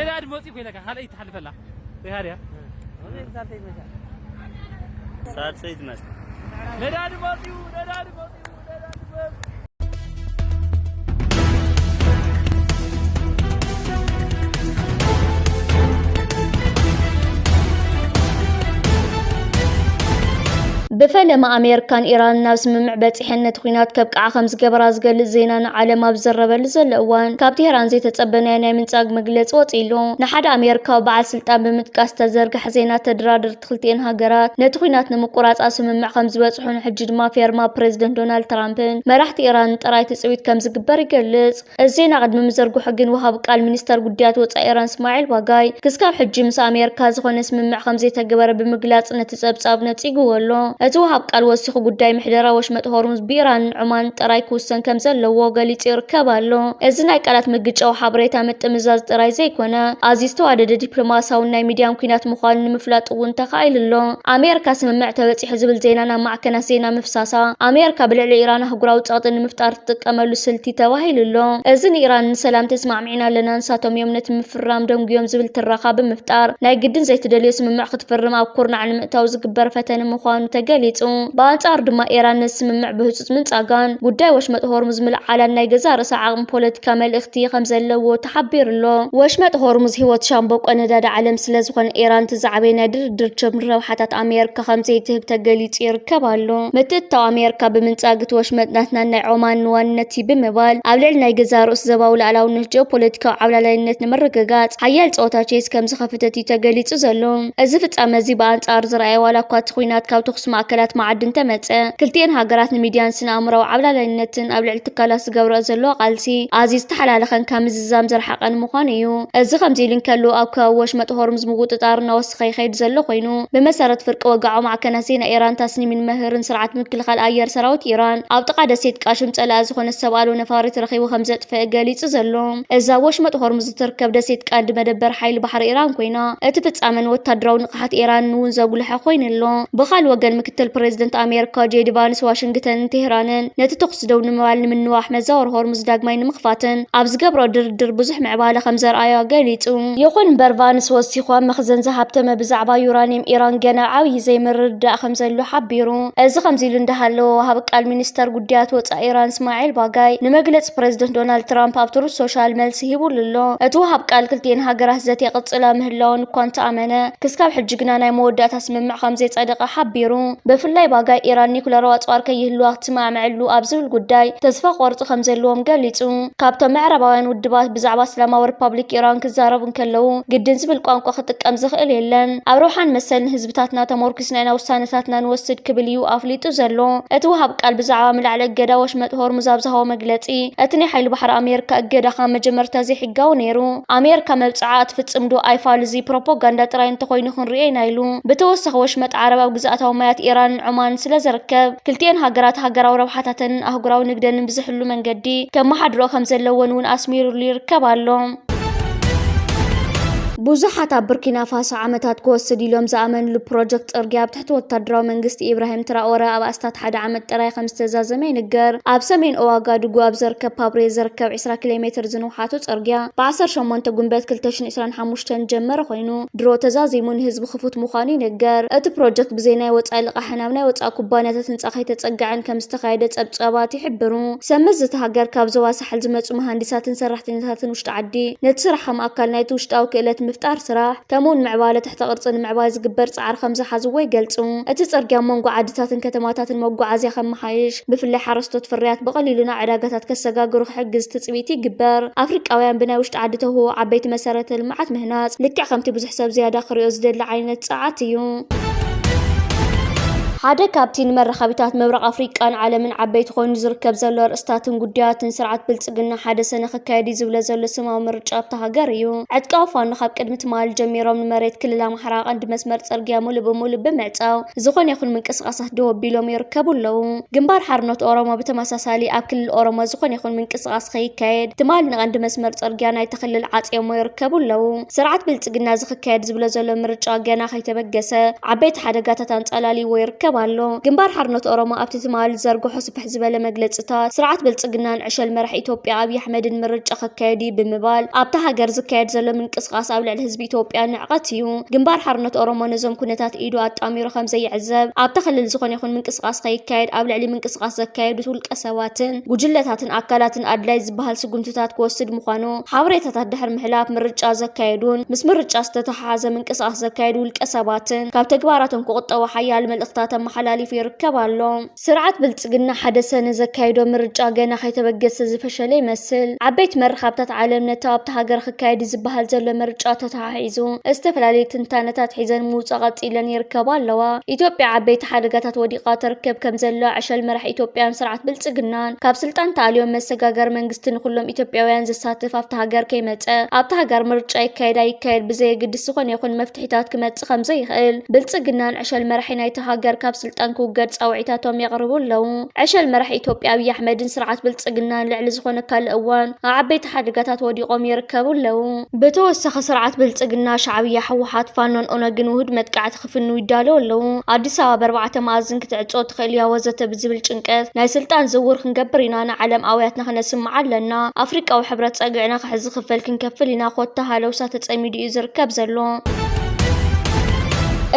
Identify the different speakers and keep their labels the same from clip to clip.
Speaker 1: نادي موتي كويلك خلي يتحلف لا هذه
Speaker 2: صار سيد مس
Speaker 1: نادي موتي
Speaker 3: بفلما أمريكان إيران ناس ممع بتحنة خينات كبقع خمس جبراز قال زينان على ما بزرب الزلوان كابتهران زي تتصبنا يعني من ساق مجلس وطيلو نحد أمريكا وبعد سلطان بمتكاس تزرق حزينات تدرادر تخلتين هاجرات نتخينات نمقرات أسم مع خمس بتحون حجد ما فيرما بريزيدنت دونالد ترامب ما راح إيران تراي تسويت كم زجبر يجلس الزينة قد ممزرقو حقن وهاب قال منستر قديات وطا إيران اسماعيل واقاي كسكاب حجي مس أمريكا زخون اسم مع خمسة تجبر بمجلس نتسبساب نتيجو ولو أتوهب قال وسخ قداي محدرة وشمت هورمز بيران عمان تراي كوسن كم زلوا قالت يركبالو إذن قالت مجج أو حبريتها متمزاز تراي زي كنا عزيزتو عدد دبلوماسا والناي ميديام كينات مخال مفلات وانتخايل له أمريكا سمع توتي حزب الزينانا مع كناسينا مفساسا أمريكا بالعلي إيران هقراو تعطي مفتار تكمل سلتي تواهيل له إذن إيران سلام تسمع معنا لنا نساتهم يوم نتم فرام دم يوم زبل الرخاء بمفتار ناي جدن زي تدلي سمع خد فرم أو كورنا عن مقتاوز جبر فتن مخان تجليتو بانصار دما إيران نسمع بهصوص من صاغان قداي وشمت هرمز ملع على ناي جزار ساعة بوليتيكا ملختي خمزلو تحبير له وشمت هرمز هو تشامبوك أنا داد علم سلازخون إيران تزعبينا در جمرة وحتى أمريكا خمسة تهب تجليت يركبالو متت أمريكا بمنصاغت وشمت ناتنا ناي عمان وانتي بمبال قبل ناي جزار زباول على ونجو بوليتيكا على لينت نمرققات حيال صوتا تشيس كم زخفتتي تجليت زلو أزفت أمازي بانصار زرعي ولا قات خوينات كاو تخصم أكلات معدن تمتة كلتين هاجرات ميديان سنامرو عبلا لينتن قبل التكالاس جورا زلو قالسي عزيز تحلال خن كامز الزام زرحقا مخانيو الزخم زيلين كلو أو كاوش متهورمز موجود طارنا وسخي خيد زلو خينو بمسارة فرق وقعوا مع كناسين إيران تسني من مهر سرعة مكل خال أير سراوت إيران أو تقعد سيد كاشم تلا زخون السوال ونفارة رخي وخمزة فقالي تزلو إذا وش متهورمز تركب دسيت كاند مدبر حيل بحر إيران كوينا اتفت أمن وتدرون قحت إيران ونزاقول حخوين اللو بخال وقن مكتل بريزيدنت أمريكا جيدي فانس واشنطن تهران نتتقصدو نموال من نواح مزار هرمز داقمين مخفاتن أبز قبرو در بزح معبالة خمزر آيا قاليتو يخون برفانس وسيخوان مخزن زهبتما بزعبا يورانيم إيران قناعاوي زي مرد خمزلو حبيرو از خمزيلو اندهالو وهابق المينستر قديات وطا إيران اسماعيل باقاي نمجلس بريزيدنت دونالد ترامب أبترو السوشال ملسي هيبو للو اتو هابق الكلتين هاقره زاتي قصلا مهلون كوانت آمنة كسكاب حجقنا ناي مودات اسمم خمزي صدقة حبيرو بفلاي باقاي إيران نيكولا رواتوار كيهلو اختماع معلو أبزو القداي تزفى قورت خمزلوهم قاليتو كابتا معرباوين ودبات بزعبا سلاما وربابليك إيران كزاربون كلو قدن زبل قوانقو خطك أمزخ إليلن أبروحان مسلن هزبتاتنا تموركسنا وسانتاتنا نوسد كبليو أفليتو زلو اتوهاب قال بزعبا ملعلق قدا وشمت هرمز أبزهو مقلتي اتني حيل بحر أمريكا قدا خام مجمرتا زي حقاو نيرو أمريكا مبتعات فتسمدو أيفالزي بروبوغاندا تراين تخوينخون رئينا يلو بتوسخ وشمت عربا وقزاتها ومايات إيران عمان سلازركب كلتين هاجرات هاجرا وروحاتن أهجراو نقدر نبزحلو من جدي كم حد رو خمسة لون ونأسمير اللي يركبالهم بوزحات بركينا فاسو عمتات كوسد اليوم زامن البروجكت ارجاب تحت وتدراو منجست ابراهيم تراورا اب استات حدا عمت تراي 5 زازمين نجر اب سمين اوغادغو اب زركب بابري زركب 20 كيلومتر زنوحاتو صرغيا ب10 شمونت غنبت 2025 جمر خوينو درو تزازيمون حزب خفوت مخاني نجر ات بروجكت بزيناي وصال قحنامنا وصا كوبانيات تنصخي تصقعن كم استخايده صبصبات يحبرو سمزت هاجر كاب زواسحل زمصو مهندساتن سرحتنياتن وشت عدي نتسرحم اكل نايت وشتاو كيلت مفتار سراح كمون معبالة تحت قرصن معباز قبر صعر 5 حزوي قلصو اتي صرغيا مونغو عادتاتن كتماتاتن موغعازي خم حيش بفلي حرستو تفريات بقليلنا عراقاتات كسغاغرو حجز تصبيتي قبر افريقاويان بناي وشت عادته هو عبيت مسارات المعات مهنات لكع خمتي بزح حساب زياده خريو زدل عينت ساعاتيو حدا كابتن مرخبيتات مبرق أفريقيا عالم عبيت خون زركب زلو رأستاتن قديات سرعة بلصقنا حدا سنة خكايدي زبلا زلو سما مرجعات تهاجريو عدكافان نخاب قدمت مال جميرو من مريت كللا محراق عند مسمر صرغيا مول بمعصاو زخون يخون من قسقاسات دوبيلوم يركبوا لو جنبار حرنوت اوروما بتماساسالي اكل الاوروما زخون يخون من قسقاس خيكايد تمال عند مسمر صرغيا ناي تخلل عاصيمو يركبوا لو سرعة بلصقنا زخكايد زبلا زلو مرجع غنا خيتبغسه عبيت حداغاتات انصلالي ويركب ይርከብ ኣሎ ግንባር ሓርነት ኦሮሞ ኣብቲ ትማል ዘርግሖ ስፍሕ ዝበለ መግለጽታት ስርዓት ብልጽግናን ዕሸል መራሒ ኢትዮጵያ ኣብይ ኣሕመድን ምርጫ ከካየዲ ብምባል ኣብታ ሃገር ዝካየድ ዘሎ ምንቅስቃስ ኣብ ልዕሊ ህዝቢ ኢትዮጵያ ንዕቐት እዩ ግንባር ሓርነት ኦሮሞ ነዞም ኩነታት ኢዱ ኣጣሚሩ ከም ዘይዕዘብ ኣብታ ክልል ዝኾነ ይኹን ምንቅስቃስ ከይካየድ ኣብ ልዕሊ ምንቅስቃስ ዘካየዱ ውልቀ ሰባትን ጉጅለታትን ኣካላትን ኣድላይ ዝበሃል ስጉምትታት ክወስድ ምዃኑ ሓበሬታታት ድሕሪ ምሕላፍ ምርጫ ዘካየዱን ምስ ምርጫ ዝተተሓሓዘ ምንቅስቃስ ዘካየዱ ውልቀ ሰባትን ካብ ተግባራቶም ክቁጠቡ ሓያል መልእኽትታት ኣመሓላሊፉ ይርከብ ኣሎ ስርዓት ብልጽግና ሓደ ሰነ ዘካየዶ ምርጫ ገና ከይተበገሰ ዝፈሸለ ይመስል ዓበይቲ መራኸብታት ዓለም ነቲ ኣብቲ ሃገር ክካየድ ዝበሃል ዘሎ ምርጫ ተተሓሒዙ ዝተፈላለዩ ትንታነታት ሒዘን ምውፃእ ቀፂለን ይርከባ ኣለዋ ኢትዮጵያ ዓበይቲ ሓደጋታት ወዲቓ ትርከብ ከም ዘላ ዕሸል መራሒ ኢትዮጵያን ስርዓት ብልጽግናን ካብ ስልጣን ተኣልዮም መሰጋገር መንግስቲ ንኩሎም ኢትዮጵያውያን ዝሳተፍ ኣብቲ ሃገር ከይመፀ ኣብቲ ሃገር ምርጫ ይካየድ ብዘየግድስ ዝኾነ ይኹን መፍትሒታት ክመጽእ ከም ዘይኽእል ብልጽግናን ዕሸል መራሒ ናይቲ ሃገር ካብ ስልጣን ክውገድ ጻውዒታቶም የቕርቡ ኣለዉ ዕሸል መራሒ ኢትዮጵያ ኣብይ ኣሕመድን ስርዓት ብልጽግናን ልዕሊ ዝኾነ ካልእ እዋን ዓበይቲ ሓደጋታት ወዲቖም ይርከቡ ኣለዉ ብተወሳኺ ስርዓት ብልጽግና ሻዕብያ ሕወሓት ፋኖን ኦነግን ውህድ መጥቃዕቲ ክፍኑ ይዳለዉ ኣለዉ ኣዲስ ኣበባ በርባዕተ መኣዝን ክትዕጾ ትኽእል እያ ወዘተ ብዝብል ጭንቀት ናይ ስልጣን ዝውውር ክንገብር ኢና ንዓለም ኣውያትና ክነስምዓ ኣለና ኣፍሪቃዊ ሕብረት ፀግዕና ክሕዚ ክፈል ክንከፍል ኢና ኮታ ሃለውሳ ተጸሚዱ እዩ ዝርከብ ዘሎ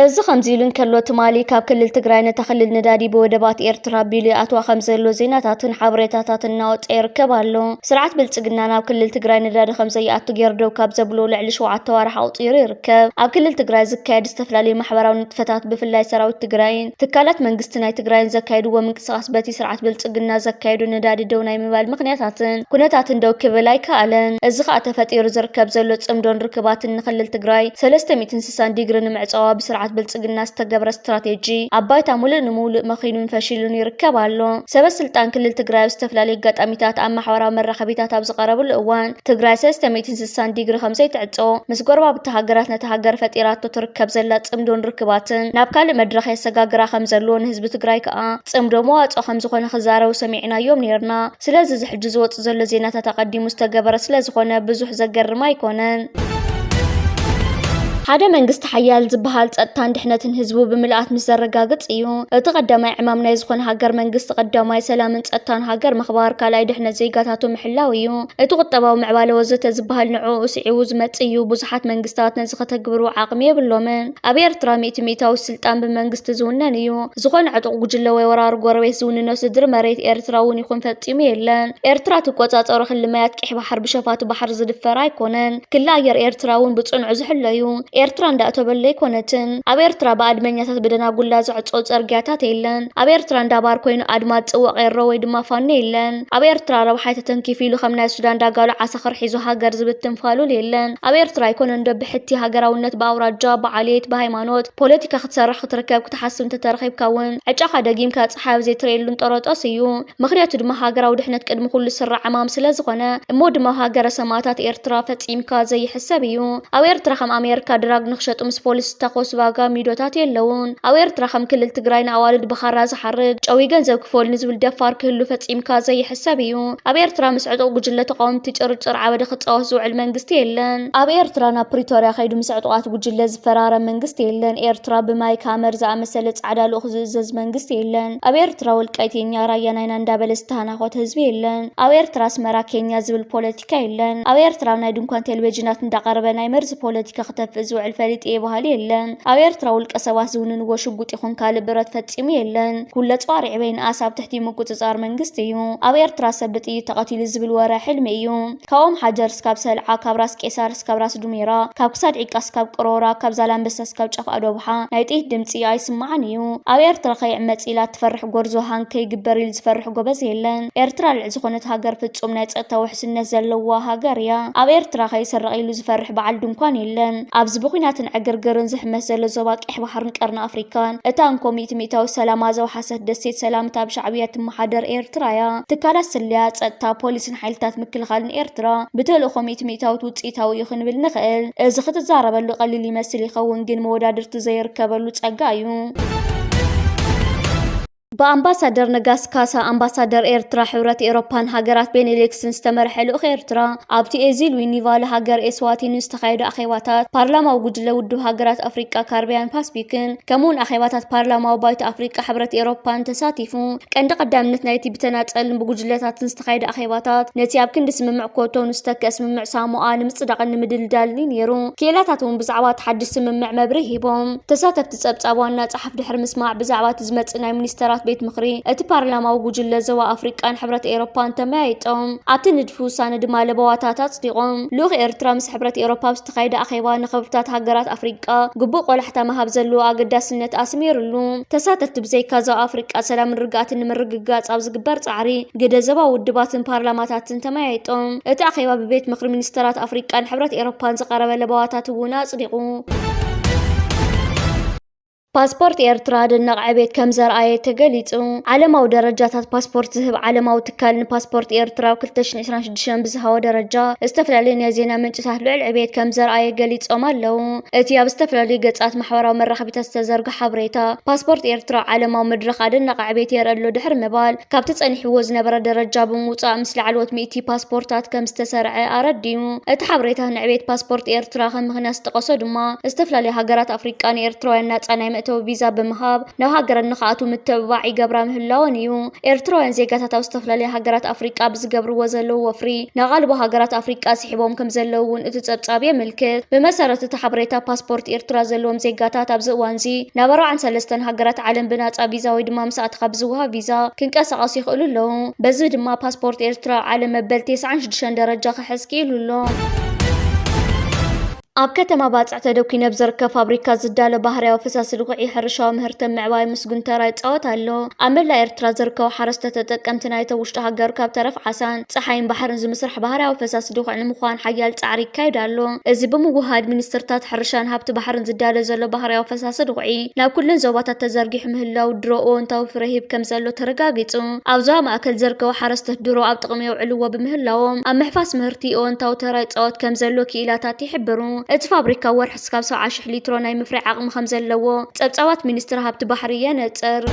Speaker 3: እዚ ከምዚ ኢሉ እንከሎ ትማሊ ካብ ክልል ትግራይ ነታ ክልል ነዳዲ ብወደባት ኤርትራ ቢሉ ኣትዋ ከም ዘሎ ዜናታትን ሓበሬታታትን እናወፀ ይርከብ ኣሎ ስርዓት ብልጽግና ናብ ክልል ትግራይ ነዳዲ ከም ዘይኣቱ ጌርደው ካብ ዘብሎ ልዕሊ 7 ወርሕ ኣውፂሩ ይርከብ ኣብ ክልል ትግራይ ዝካየድ ዝተፈላለዩ ማሕበራዊ ንጥፈታት ብፍላይ ሰራዊት ትግራይን ትካላት መንግስቲ ናይ ትግራይን ዘካየድዎ ምንቅስቃስ በቲ ስርዓት ብልጽግና ዘካየዱ ነዳዲ ደው ናይ ምባል ምክንያታትን ኩነታትን ደው ክብል ኣይከኣለን እዚ ከዓ ተፈጢሩ ዝርከብ ዘሎ ጽምዶን ርክባትን ንክልል ትግራይ 360 ዲግሪ ንምዕፃዋ ብስርዓት ብልጽግና ዝተገብረ ስትራቴጂ ኣባይታ ሙሉእ ንሙሉእ መኺኑን ፈሺሉን ይርከብ ኣሎ ሰበስልጣን ክልል ትግራይ ዝተፈላለዩ ኣጋጣሚታት ኣብ ማሕበራዊ መራኸቢታት ኣብ ዝቐረብሉ እዋን ትግራይ 360 ዲግሪ ከም ዘይትዕጾ ምስ ጎረባብቲ ሃገራት ነቲ ሃገር ፈጢራቶ ትርከብ ዘላ ጽምዶን ርክባትን ናብ ካልእ መድረኽ የሰጋግራ ከም ዘለዎ ንህዝቢ ትግራይ ከዓ ጽምዶ መዋጾ ከም ዝኾነ ክዛረቡ ሰሚዕናዮም ነርና ስለዚ ዝሕጂ ዝወጽ ዘሎ ዜናታት ኣቀዲሙ ዝተገበረ ስለዝኾነ ብዙሕ ዘገርም ኣይኮነን ሓደ መንግስቲ ሓያል ዝበሃል ጸጥታን ድሕነትን ህዝቡ ብምልኣት ምስ ዘረጋግጽ እዩ እቲ ቀዳማይ ዕማም ናይ ዝኾነ ሃገር መንግስቲ ቀዳማይ ሰላምን ጸጥታን ሃገር ምኽባር ካልኣይ ድሕነት ዜጋታቱ ምሕላው እዩ እቲ ቁጠባዊ ምዕባለ ወዘተ ዝበሃል ንዑ ስዒቡ ዝመጽእ እዩ ብዙሓት መንግስታት ነዚ ከተግብሩ ዓቕሚ የብሎምን ኣብ ኤርትራ ሚእታዊ ስልጣን ብመንግስቲ ዝውነን እዩ ዝኾነ ዕጡቕ ጉጅለ ወይ ወራሪ ጎረቤት ዝውንኖ ስድሪ መሬት ኤርትራ እውን ይኹን ፈጺሙ የለን ኤርትራ ትቆጻጸሩ ክልማያት ቂሕ ባሕር ብሸፋቱ ባሕር ዝድፈር ኣይኮነን ክላ ኣየር ኤርትራ እውን ብጽኑዕ ዝሕሎ እዩ ኤርትራ እንዳእተበለ ይኮነትን ኣብ ኤርትራ በኣድመኛታት ብደናጉላ ዝዕጾ ጽርግያታት የለን ኣብ ኤርትራ እንዳባር ኮይኑ ኣድማ ጽውቕ የሮ ወይ ድማ ፋኖ የለን ኣብ ኤርትራ ረብሓይ ተተንኪፍ ኢሉ ከም ናይ ሱዳን ዳጋሉ ዓሰኽር ሒዙ ሃገር ዝብትን ፋሉል የለን ኣብ ኤርትራ ይኮነ እንዶ ብሕቲ ሃገራውነት ብኣውራጃ ብዓልየት ብሃይማኖት ፖለቲካ ክትሰርሕ ክትርከብ ክትሓስብ እንተተረኺብካ እውን ዕጫኻ ደጊምካ ፀሓይ ኣብ ዘይትርእየሉን ጠረጦስ እዩ ምክንያቱ ድማ ሃገራዊ ድሕነት ቅድሚ ኩሉ ስራዕ ዕማም ስለ ዝኾነ እሞ ድማ ሃገረ ሰማዕታት ኤርትራ ፈጺምካ ዘይሕሰብ እዩ ኣብ ኤርትራ ከም ኣሜሪካ ድራግ ንኽሸጡ ምስ ፖሊስ ዝተኮሱ ዋጋ ሚዶታት የለውን ኣብ ኤርትራ ከም ክልል ትግራይ ንኣዋልድ ብኻራ ዝሓርድ ጨዊ ገንዘብ ክፈልኒ ዝብል ደፋር ክህሉ ፈጺምካ ዘይሕሰብ እዩ ኣብ ኤርትራ ምስ ዕጡቕ ጉጅለ ተቃወምቲ ጭርጭር ዓበደ ክጻወት ዝውዕል መንግስቲ የለን ኣብ ኤርትራ ናብ ፕሪቶሪያ ከይዱ ምስ ዕጡቓት ጉጅለ ዝፈራረም መንግስቲ የለን ኤርትራ ብማይ ካመር ዝኣመሰለ ጻዕዳ ልኡኽ ዝእዘዝ መንግስቲ የለን ኣብ ኤርትራ ወልቃይት የኛ ራያ ናይና እንዳበለ ዝተሃናኾት ህዝቢ የለን ኣብ ኤርትራ ኣስመራ ኬንያ ዝብል ፖለቲካ የለን ኣብ ኤርትራ ናይ ድንኳን ቴሌቪዥናት እንዳቀረበ ናይ መርዚ ፖለቲካ ክተፍእ ዝውዕል ፈሊጥ የባህል የለን ኣብ ኤርትራ ውልቀ ሰባት ዝውንንዎ ሽጉጥ ይኹን ካልእ ብረት ፈጺሙ የለን ኩለ ጸዋሪዕ በይን ኣሳብ ትሕቲ ምቁጽጻር መንግስቲ እዩ ኣብ ኤርትራ ሰብ ብጥይት ተቐቲሉ ዝብል ወረ ሕልሚ እዩ ካብኦም ሓጀር እስካብ ሰልዓ ካብ ራስ ቄሳር እስካብ ራስ ዱሜራ ካብ ክሳድ ዒቃ እስካብ ቅሮራ ካብ ዛላንበሳ እስካብ ጫፍ ኣዶብሓ ናይ ጥይት ድምፂ ኣይስማዓን እዩ ኣብ ኤርትራ ከይዕመፅ ኢላ ትፈርሕ ጎርዞ ሃንከይ ግበር ኢሉ ዝፈርሕ ጎበዝ የለን ኤርትራ ልዕ ዝኾነት ሃገር ፍጹም ናይ ጸጥታ ውሕስነት ዘለዋ ሃገር እያ ኣብ ኤርትራ ከይሰርቕ ኢሉ ዝፈርሕ በዓል ድንኳን የለን ኣብዚ ብኹናትን ዕግርግርን ዝሕመስ ዘሎ ዞባ ቂሕ ባሕርን ቀርኒ ኣፍሪካን እታ እንኮሚት ሚእታዊ ሰላማ ዘውሓሰት ደሴት ሰላምታ ኣብ ሻዕብያ ትመሓደር ኤርትራ እያ ትካላት ስልያ ጸጥታ ፖሊስን ሓይልታት ምክልኻልን ኤርትራ ብተልእኮ ሚእታዊት ውፅኢታዊ እዩ ክንብል ንኽእል እዚ ክትዛረበሉ ቀሊል ይመስል ይኸውን ግን መወዳድርቲ ዘይርከበሉ ጸጋ እዩ በአምባሳደር ነጋስ ካሳ አምባሳደር ኤርትራ ሕብረት ኤውሮፓን ሃገራት ቤኔሌክስን ዝተመርሐ ልኡኽ ኤርትራ ኣብቲ ኤዚል ዊኒቫል ሃገር ኤስዋቲን ዝተኻየደ ኣኼባታት ፓርላማዊ ጉጅለ ውድብ ሃገራት ኣፍሪቃ ካርቢያን ፓስፊክን ከምኡውን ኣኼባታት ፓርላማዊ ባይቶ ኣፍሪቃ ሕብረት ኤውሮፓን ተሳቲፉ ቀንዲ ቀዳምነት ናይቲ ብተናፀልን ብጉጅለታትን ዝተኻየደ ኣኼባታት ነቲ ኣብ ክንዲ ስምምዕ ኮቶን ዝተክአ ስምምዕ ሳሞኣ ንምፅዳቕን ንምድልዳልን ነይሩ። ክኢላታት እውን ብዛዕባ እቲ ሓድሽ ስምምዕ መብርሂ ሂቦም ተሳተፍቲ ፀብፃብ ዋና ጸሓፍ ድሕሪ ምስማዕ ብዛዕባ እቲ ዝመፅእ ናይ ሚኒስተራት ቤት ምኽሪ እቲ ፓርላማዊ ጉጅለ ዞባ ኣፍሪቃን ሕብረት ኤውሮፓን ተመያይጦም ኣብቲ ንድፊ ውሳነ ድማ ለበዋታት ኣጽዲቖም ልኡኽ ኤርትራ ምስ ሕብረት ኤውሮፓ ዝተኻየደ ኣኼባ ንኽብርታት ሃገራት ኣፍሪቃ ግቡእ ቆላሕታ መሃብ ዘለዎ ኣገዳስነት ኣስሚሩሉ ተሳተፍቲ ብዘይካ ዞባ ኣፍሪቃ ሰላምን ርግኣትን ንምርግጋጽ ኣብ ዝግበር ጻዕሪ ግደ ዞባ ውድባትን ፓርላማታትን ተመያይጦም እቲ ኣኼባ ብቤት ምኽሪ ሚኒስተራት ኣፍሪቃን ሕብረት ኤውሮፓን ዝቐረበ ለበዋታት እውን ኣጽዲቑ። ፓስፖርት ኤርትራ ደነቕ ዕቤት ከም ዘርኣየ ተገሊጹ። ዓለማዊ ደረጃታት ፓስፖርት ዝህብ ዓለማዊ ትካል ንፓስፖርት ኤርትራ 2026 ብዝሃወ ደረጃ ዝተፈላለዩ ናይ ዜና ምንጭታት ልዑል ዕቤት ከም ዘርኣየ ገሊጾም ኣለው። እቲ ኣብ ዝተፈላለዩ ገጻት ማሕበራዊ መራኸቢታት ዝተዘርግሐ ሓበሬታ ፓስፖርት ኤርትራ ዓለማዊ መድረኽ ኣደነቕ ዕቤት የርእሎ ድሕሪ ምባል ካብቲ ጸኒሕዎ ዝነበረ ደረጃ ብምውጻእ ምስ ላዕለዎት 100 ፓስፖርታት ከም ዝተሰርዐ ኣረዲዩ። እቲ ሓበሬታ ንዕቤት ፓስፖርት ኤርትራ ከም ምኽንያት ዝጠቐሶ ድማ ዝተፈላለዩ ሃገራት ኣፍሪቃ ንኤርትራውያን ናጻ ናይ መእተዊ ቪዛ ብምሃብ ናብ ሃገረን ንኽኣትዉ ምትብባዕ ይገብራ ምህላወን እዩ። ኤርትራውያን ዜጋታት ኣብ ዝተፈላለዩ ሃገራት ኣፍሪቃ ብዝገብርዎ ዘለዉ ወፍሪ ናብ ቓልቦ ሃገራት ኣፍሪቃ ስሒቦም ከም ዘለዉ እውን እቲ ጸብጻብ የምልክት። ብመሰረት እቲ ሓበሬታ ፓስፖርት ኤርትራ ዘለዎም ዜጋታት ኣብዚ እዋን እዚ ናብ 43 ሃገራት ዓለም ብናጻ ቪዛ ወይ ድማ ምስ ኣትኻ ብዝወሃብ ቪዛ ክንቀሳቐሱ ይኽእሉ ኣለዉ። በዚ ድማ ፓስፖርት ኤርትራ ዓለም መበል 96 ደረጃ ክሕዝ ክኢሉ ኣሎ። ኣብ ከተማ ባጽዕ ተደኪነ ብዝርከብ ፋብሪካ ዝዳሎ ባህርያዊ ፈሳሲ ልኩዕ ሕርሻዊ ምህርትን ምዕባይ ምስጉን ተራ ይፃወት ኣሎ። ኣብ መላ ኤርትራ ዝርከቡ ሓረስተ ተጠቀምቲ ናይቲ ውሽጢ ሃገር ካብ ተረፍ ዓሳን ፀሓይን ባሕርን ዝምስራሕ ባህርያዊ ፈሳሲ ልኩዕ ንምዃን ሓያል ጻዕሪ ይካየድ ኣሎ። እዚ ብምውሃድ ሚኒስትርታት ሕርሻን ሃብቲ ባሕርን ዝዳሎ ዘሎ ባህርያዊ ፈሳሲ ልኩዕ ናብ ኩለን ዞባታት ተዘርጊሑ ምህላው ድሮ እወንታዊ ፍረ ሂብ ከም ዘሎ ተረጋጊጹ። ኣብ ዞባ ማእከል ዝርከቡ ሓረስተ ድሮ ኣብ ጥቕሚ የውዕልዎ ብምህላዎም ኣብ ምሕፋስ ምህርቲ እወንታዊ ተራ ይፃወት ከም ዘሎ ክኢላታት ይሕብሩ። እቲ ፋብሪካ ወርሒ እስካብ 70,000 ሊትሮ ናይ ምፍራይ ዓቕሚ ከም ዘለዎ ጸብጻባት ሚኒስትሪ ሃብቲ ባሕሪ የነጽር።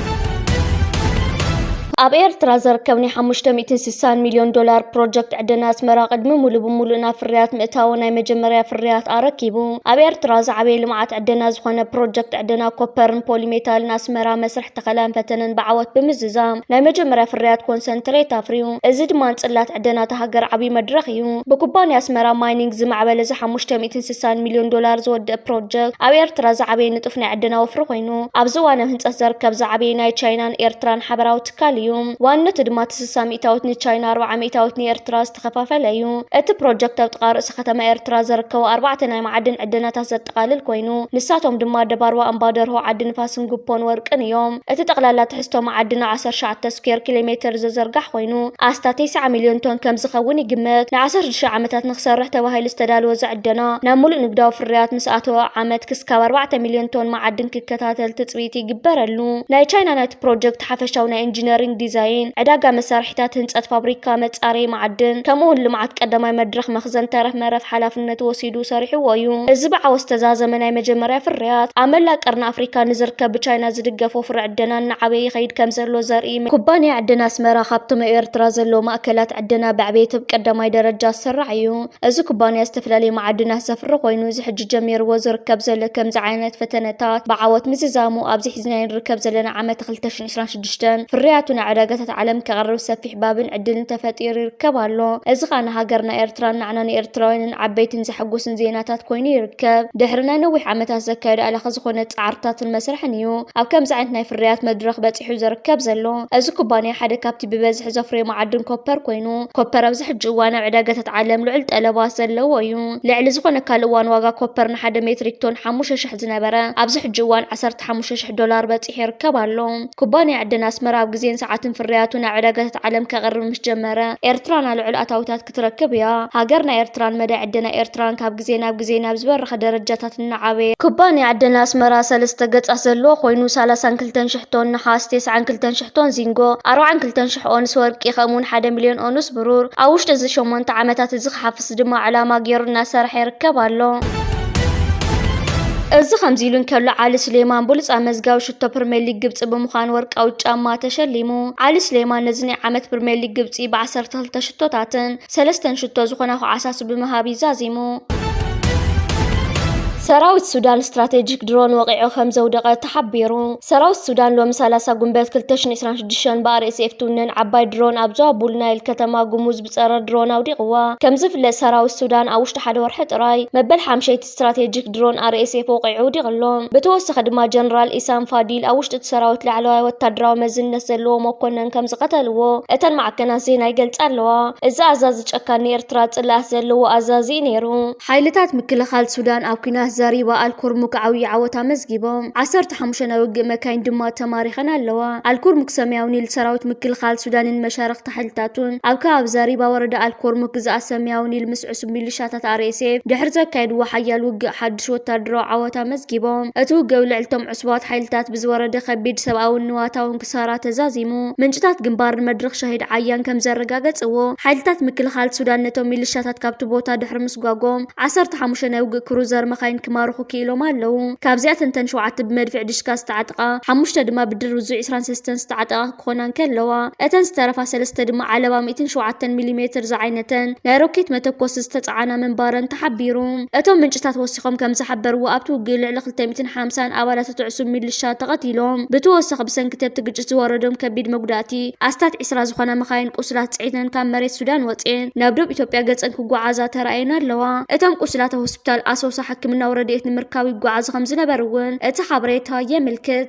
Speaker 3: ኣብ ኤርትራ ዝርከብ ናይ 560 ሚልዮን ዶላር ፕሮጀክት ዕደና ኣስመራ ቅድሚ ሙሉእ ብምሉእ ናብ ፍርያት ምእታዊ ናይ መጀመርያ ፍርያት ኣረኪቡ። ኣብ ኤርትራ ዝዓበየ ልምዓት ዕደና ዝኾነ ፕሮጀክት ዕደና ኮፐርን ፖሊሜታልን ኣስመራ መስርሕ ተኸላን ፈተነን ብዓወት ብምዝዛም ናይ መጀመርያ ፍርያት ኮንሰንትሬት ኣፍርዩ። እዚ ድማ ንጽላት ዕደና ሃገር ዓብይ መድረኽ እዩ። ብኩባንያ ኣስመራ ማይኒንግ ዝማዕበለ 560 ሚልዮን ዶላር ዝወድእ ፕሮጀክት ኣብ ኤርትራ ዝዓበየ ንጡፍ ናይ ዕደና ወፍሪ ኮይኑ ኣብዚ እዋን ኣብ ህንጸት ዝርከብ ዝዓበየ ናይ ቻይናን ኤርትራን ሓበራዊ ትካል እዩ። ዋነቱ ድማ 60 ሚእታዊት ንቻይና 40 ሚእታዊት ንኤርትራ ዝተኸፋፈለ እዩ። እቲ ፕሮጀክት ኣብ ጥቓ ርእሲ ከተማ ኤርትራ ዝርከቡ 4 ናይ ማዕድን ዕደናታት ዘጠቓልል ኮይኑ ንሳቶም ድማ ደባርዋ፣ ኣምባደርሆ፣ ዓዲ ንፋስን ጉፖን ወርቅን እዮም። እቲ ጠቕላላ ትሕዝቶ ማዕድን 19 ስኩዌር ኪሎ ሜትር ዝዝርጋሕ ኮይኑ ኣስታ 9 ሚልዮን ቶን ከም ዝኸውን ይግመት። ን16 ዓመታት ንኽሰርሕ ተባሂሉ ዝተዳለወ ዝዕደና ናብ ሙሉእ ንግዳዊ ፍርያት ምስ ኣተወ ዓመት ክስካብ 4 ሚልዮን ቶን ማዕድን ክከታተል ትፅቢት ይግበረሉ። ናይ ቻይና ናይቲ ፕሮጀክት ሓፈሻዊ ናይ ኢንጂነሪንግ ዲዛይን ዕዳጋ መሳርሒታት ህንጸት ፋብሪካ መጻረዪ ማዕድን ከምኡውን ልምዓት ቀዳማይ መድረኽ መኽዘን ተረፍ መረፍ ሓላፍነት ወሲዱ ሰሪሕዎ እዩ። እዚ ብዓወት ዝተዛዘመ ናይ መጀመርያ ፍርያት ኣብ መላእ ቀርኒ ኣፍሪካ ንዝርከብ ብቻይና ዝድገፎ ፍረ ዕደና ንዓበየ ይኸይድ ከም ዘሎ ዘርኢ ኩባንያ ዕደና ኣስመራ ካብቶም ኣብ ኤርትራ ዘለዎ ማእከላት ዕደና ብዕብየት ቀዳማይ ደረጃ ዝሰርሕ እዩ። እዚ ኩባንያ ዝተፈላለዩ ማዕድናት ዘፍሪ ኮይኑ እዚ ሕጂ ጀሚርዎ ዝርከብ ዘሎ ከምዚ ዓይነት ፈተነታት ብዓወት ምዝዛሙ ኣብዚ ሒዝናዮ ንርከብ ዘለና ዓመት 2026 ፍርያቱ ናብ ዕዳጋታት ዓለም ከቕርብ ሰፊሕ ባብን ዕድልን ተፈጢሩ ይርከብ ኣሎ። እዚ ኸ ንሃገርና ኤርትራ ንዓና ንኤርትራውያንን ዓበይትን ዘሐጉስን ዜናታት ኮይኑ ይርከብ። ድሕሪ ናይ ነዊሕ ዓመታት ዘካየደ ኣላኸ ዝኾነ ጻዕርታትን መስርሕን እዩ ኣብ ከምዚ ዓይነት ናይ ፍርያት መድረኽ በፂሑ ዝርከብ ዘሎ። እዚ ኩባንያ ሓደ ካብቲ ብበዝሒ ዘፍርዮ ማዕድን ኮፐር ኮይኑ ኮፐር ኣብዚ ሕጂ እዋን ኣብ ዕዳጋታት ዓለም ልዑል ጠለባት ዘለዎ እዩ። ልዕሊ ዝኾነ ካልእ እዋን ዋጋ ኮፐር ንሓደ ሜትሪክ ቶን 5,000 ዝነበረ ኣብዚ ሕጂ እዋን 15,000 ዶላር በፂሑ ይርከብ ኣሎ። ኩባንያ ዕደና ኣስመራ ኣብ ግዜን ሰዓትን ፍርያቱ ናብ ዕዳጋታት ዓለም ከቕርብ ምስ ጀመረ ኤርትራና ልዑል ኣታዊታት ክትረክብ እያ። ሃገርና ኤርትራን መዳይ ዕደና ኤርትራን ካብ ግዜ ናብ ግዜ ናብ ዝበረኸ ደረጃታት እናዓበየ ኩባንያ ዕደና ኣስመራ 3 ገጻት ዘለዎ ኮይኑ 32,000 ቶን ነሓስ፣ 92,000 ቶን ዚንጎ፣ 42,000 ኦንስ ወርቂ ከምኡውን 1 ሚልዮን ኦንስ ብሩር ኣብ ውሽጢ እዚ 8 ዓመታት እዚ ክሓፍስ ድማ ዕላማ ገይሩ እናሰርሐ ይርከብ ኣሎ። እዚ ከምዚሉን ከሎ ዓሊ ስሌማን ብሉፅ መዝጋቢ ሽቶ ፕሪምየር ሊግ ግብፂ ብምዃን ወርቃዊ ጫማ ተሸሊሙ። ዓሊ ስሌማን ነዚ ናይ ዓመት ፕሪምየር ሊግ ግብፂ ብ12 ሽቶታትን 3 ሽቶ ዝኾነ ዓሳሱ ብምሃብ ይዛዚሙ። ሰራዊት ሱዳን ስትራቴጂክ ድሮን ወቂዑ ከም ዘውደቀ ተሓቢሩ። ሰራዊት ሱዳን ሎሚ 30 ጉንበት 2026 ብRSF ትውነን ዓባይ ድሮን ኣብ ዞባ ቡል ናይል ከተማ ጉሙዝ ብፀረ ድሮን ኣውዲቕዋ። ከም ዝፍለጥ ሰራዊት ሱዳን ኣብ ውሽጢ ሓደ ወርሒ ጥራይ መበል 5 ስትራቴጂክ ድሮን RSF ወቂዑ ውዲቕሎም። ብተወሳኺ ድማ ጀነራል ኢሳም ፋዲል ኣብ ውሽጢ ሰራዊት ላዕለዋይ ወታደራዊ መዝነት ዘለዎ መኮነን ከም ዝቀተልዎ እተን ማዕከናት ዜና ይገልጻ ኣለዋ። እዚ ኣዛዚ ጨካኒ ኤርትራ ጽላት ዘለዎ ኣዛዚ ነይሩ። ሓይልታት ምክልኻል ሱዳን ኣብ ኩናት ዘሪባ አልኩርሙክ ዓብይ ዓወታ መዝጊቦም 15 ናይ ውግእ መካይን ድማ ተማሪኸን ኣለዋ። አልኩርሙክ ሰማያዊ ኒል ሰራዊት ምክልኻል ሱዳንን መሻርክቲ ሓይልታቱን ኣብ ከባቢ ዘሪባ ወረዳ አልኩርሙክ ግዝኣት ሰማያዊ ኒል ምስ ዕሱብ ሚሊሻታት RSF ድሕሪ ዘካየድዎ ሓያል ውግእ ሓድሽ ወታደራዊ ዓወታ መዝጊቦም። እቲ ውግእ ልዕልቶም ዕሱባት ሓይልታት ብዝወረደ ከቢድ ሰብኣውን ንዋታውን ክሳራ ተዛዚሙ። ምንጭታት ግንባር መድረክ ሻሂድ ዓያን ከም ዘረጋገጽዎ ሓይልታት ምክልኻል ሱዳን ነቶም ሚሊሻታት ካብቲ ቦታ ድሕሪ ምስጓጎም 15 ናይ ውግእ ክሩዘር መካይን ክማርኹ ኪሎም ኣለዉ። ካብዚኣተን 7 ብመድፍዕ ድሽካ ዝተዓጠቓ 5 ድማ ብድርብ ዙ 23 ዝተዓጠቓ ክኾናን ከለዋ እተን ዝተረፋ 3 ድማ ዓለባ 107 ሚሜ ዝዓይነተን ናይ ሮኬት መተኮስ ዝተጻዓና መንባረን ተሓቢሩ። እቶም ምንጭታት ወሲኾም ከም ዝሓበርዎ ኣብቲ ውግእ ልዕሊ 250 ኣባላት ዕሱብ ሚሊሻ ተቐቲሎም። ብተወሳኺ ብሰንኪ ግጭት ዝወረዶም ከቢድ መጉዳእቲ ኣስታት 20 ዝኾና መካይን ቁስላት ጽዒተን ካብ መሬት ሱዳን ወፅን ናብ ደቡብ ኢትዮጵያ ገጸን ክጓዓዛ ተራእየን ኣለዋ። እቶም ቁስላት ሆስፒታል ኣሶሳ ሕክምና ረድኤት ንምርካብ ይጓዓዙ ከም ዝነበሩ እውን እቲ ሓበሬታ የምልክት።